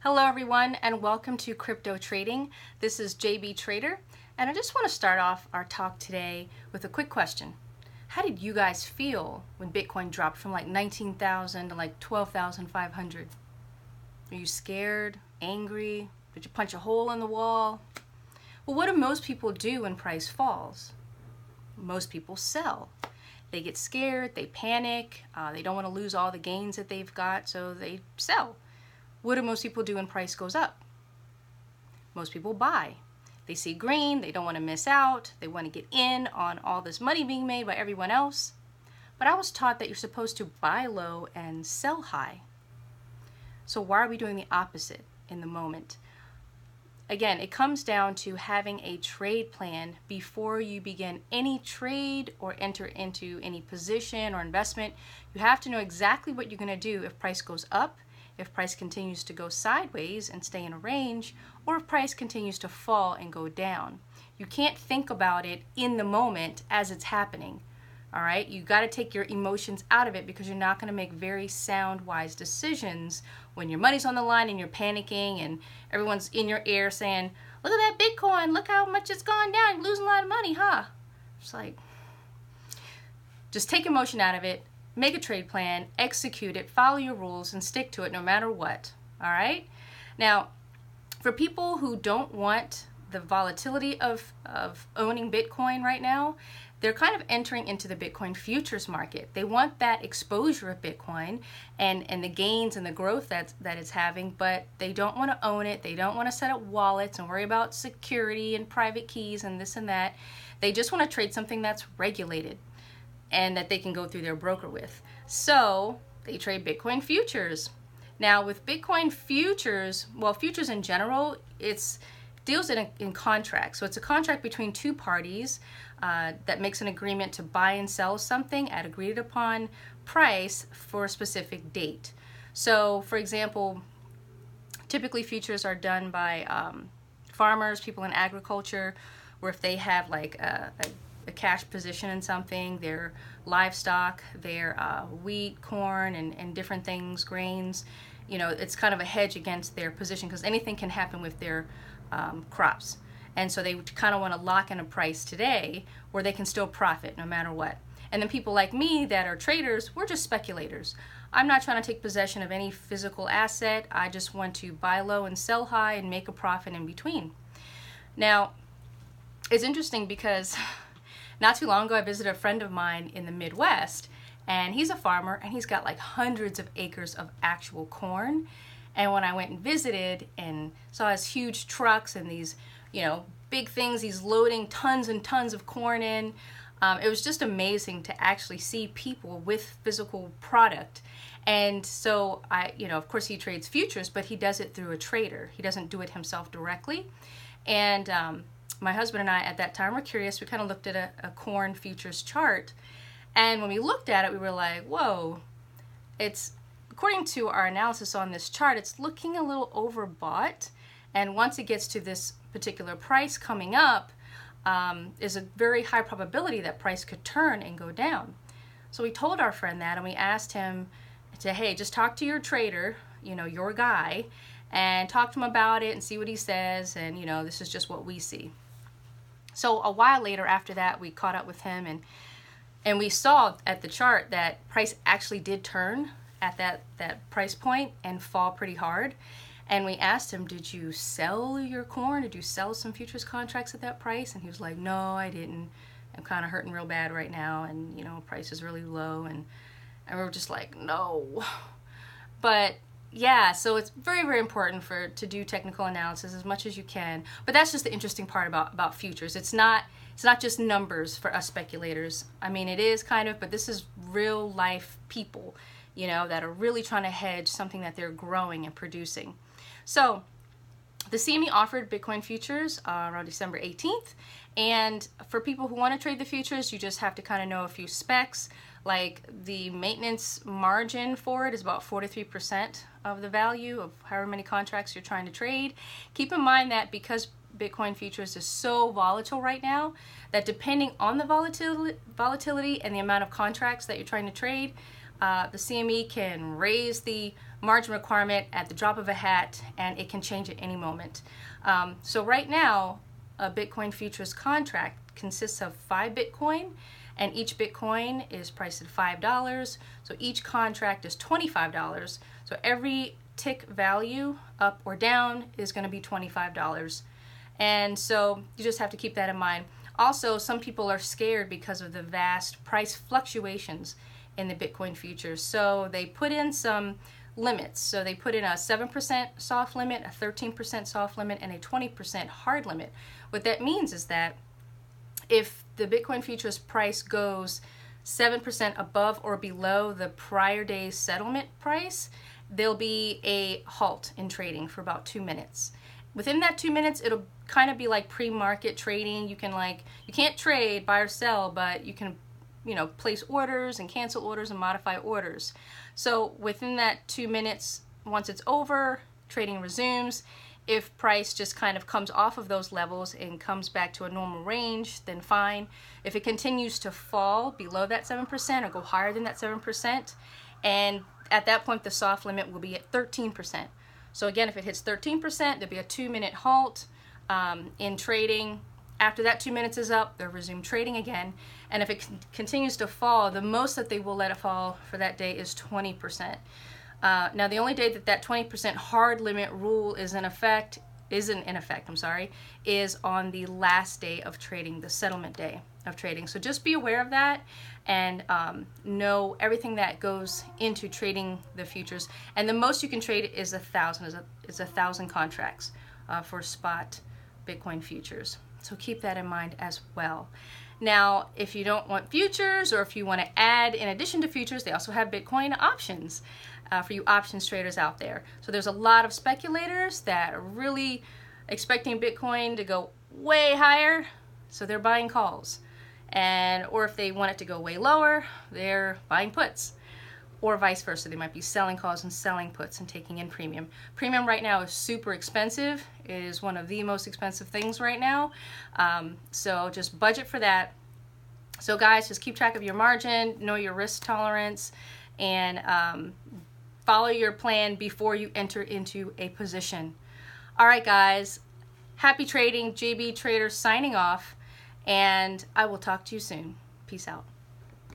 Hello everyone and welcome to Crypto Trading. This is JB Trader and I just want to start off our talk today with a quick question. How did you guys feel when Bitcoin dropped from like 19,000 to like 12,500? Are you scared? Angry? Did you punch a hole in the wall? Well, what do most people do when price falls? Most people sell. They get scared, they panic, they don't want to lose all the gains that they've got, so they sell. What do most people do when price goes up? Most people buy. They see green, they don't want to miss out, they want to get in on all this money being made by everyone else. But I was taught that you're supposed to buy low and sell high. So why are we doing the opposite in the moment? Again, it comes down to having a trade plan before you begin any trade or enter into any position or investment. You have to know exactly what you're going to do if price goes up, if price continues to go sideways and stay in a range, or if price continues to fall and go down. You can't think about it in the moment as it's happening. All right, you got to take your emotions out of it because you're not going to make very sound, wise decisions when your money's on the line and you're panicking and everyone's in your ear saying, look at that Bitcoin, look how much it's gone down, you're losing a lot of money, huh? It's like, just take emotion out of it, make a trade plan, execute it, follow your rules, and stick to it no matter what, all right? Now, for people who don't want the volatility of owning Bitcoin right now, they're kind of entering into the Bitcoin futures market. They want that exposure of Bitcoin and the gains and the growth that it's having, but they don't want to own it. They don't want to set up wallets and worry about security and private keys and this and that. They just want to trade something that's regulated and that they can go through their broker with. So they trade Bitcoin futures. Now with Bitcoin futures, well, futures in general, it's deals in contracts. So it's a contract between two parties that makes an agreement to buy and sell something at agreed upon price for a specific date. So for example, typically futures are done by farmers, people in agriculture, where if they have like a cash position in something, their livestock, their wheat, corn, and different things, grains, you know, it's kind of a hedge against their position because anything can happen with their crops. And so they kind of want to lock in a price today where they can still profit no matter what. And then people like me that are traders, we're just speculators. I'm not trying to take possession of any physical asset. I just want to buy low and sell high and make a profit in between. Now, it's interesting because not too long ago I visited a friend of mine in the Midwest, and he's a farmer and he's got like hundreds of acres of actual corn. And when I went and visited and saw his huge trucks and these, you know, big things, he's loading tons and tons of corn in, it was just amazing to actually see people with physical product. And so of course he trades futures, but he does it through a trader. He doesn't do it himself directly. And my husband and I at that time were curious. We kind of looked at a corn futures chart. And when we looked at it, we were like, whoa, according to our analysis on this chart, it's looking a little overbought. And once it gets to this particular price coming up, is a very high probability that price could turn and go down. So we told our friend that, and we asked him to, hey, just talk to your trader, you know, your guy, and talk to him about it and see what he says. And, you know, this is just what we see. So a while later after that, we caught up with him and we saw at the chart that price actually did turn at that price point and fall pretty hard. And we asked him, did you sell your corn? Did you sell some futures contracts at that price? And he was like, no, I didn't. I'm kind of hurting real bad right now. And, you know, price is really low. And we were just like, no. But yeah, so it's very, very important to do technical analysis as much as you can. But that's just the interesting part about futures. It's not just numbers for us speculators. I mean, it is kind of, but this is real life people, you know, that are really trying to hedge something that they're growing and producing. So the CME offered Bitcoin futures around December 18th. And for people who want to trade the futures, you just have to kind of know a few specs. Like the maintenance margin for it is about 43% of the value of however many contracts you're trying to trade. Keep in mind that because Bitcoin futures is so volatile right now, that depending on the volatility and the amount of contracts that you're trying to trade, the CME can raise the margin requirement at the drop of a hat, and it can change at any moment. So right now, a Bitcoin futures contract consists of 5 Bitcoin, and each Bitcoin is priced at $5. So each contract is $25. So every tick value up or down is going to be $25. And so you just have to keep that in mind. Also, some people are scared because of the vast price fluctuations in the Bitcoin futures. So they put in some limits. So they put in a 7% soft limit, a 13% soft limit, and a 20% hard limit. What that means is that if the Bitcoin futures price goes 7% above or below the prior day's settlement price, there'll be a halt in trading for about 2 minutes. Within that 2 minutes, it'll kind of be like pre-market trading. You can't trade, buy or sell, but you can, place orders and cancel orders and modify orders. So within that 2 minutes, once it's over, trading resumes. If price just kind of comes off of those levels and comes back to a normal range, then fine. If it continues to fall below that 7% or go higher than that 7%, and at that point the soft limit will be at 13%. So again, if it hits 13%, there'll be a 2-minute halt in trading. After that 2 minutes is up, they'll resume trading again. And if it continues to fall, the most that they will let it fall for that day is 20%. Now, the only day that 20% hard limit rule isn't in effect, is on the last day of trading, the settlement day of trading. So just be aware of that and know everything that goes into trading the futures. And the most you can trade is 1,000 contracts for spot Bitcoin futures. So keep that in mind as well. Now, if you don't want futures, or if you want to add in addition to futures, they also have Bitcoin options for you options traders out there. So there's a lot of speculators that are really expecting Bitcoin to go way higher, so they're buying calls. Or if they want it to go way lower, they're buying puts. Or vice versa, they might be selling calls and selling puts and taking in premium. Premium right now is super expensive. It is one of the most expensive things right now. So just budget for that. So guys, just keep track of your margin, know your risk tolerance, and follow your plan before you enter into a position. All right, guys, happy trading. JB Trader signing off, and I will talk to you soon. Peace out.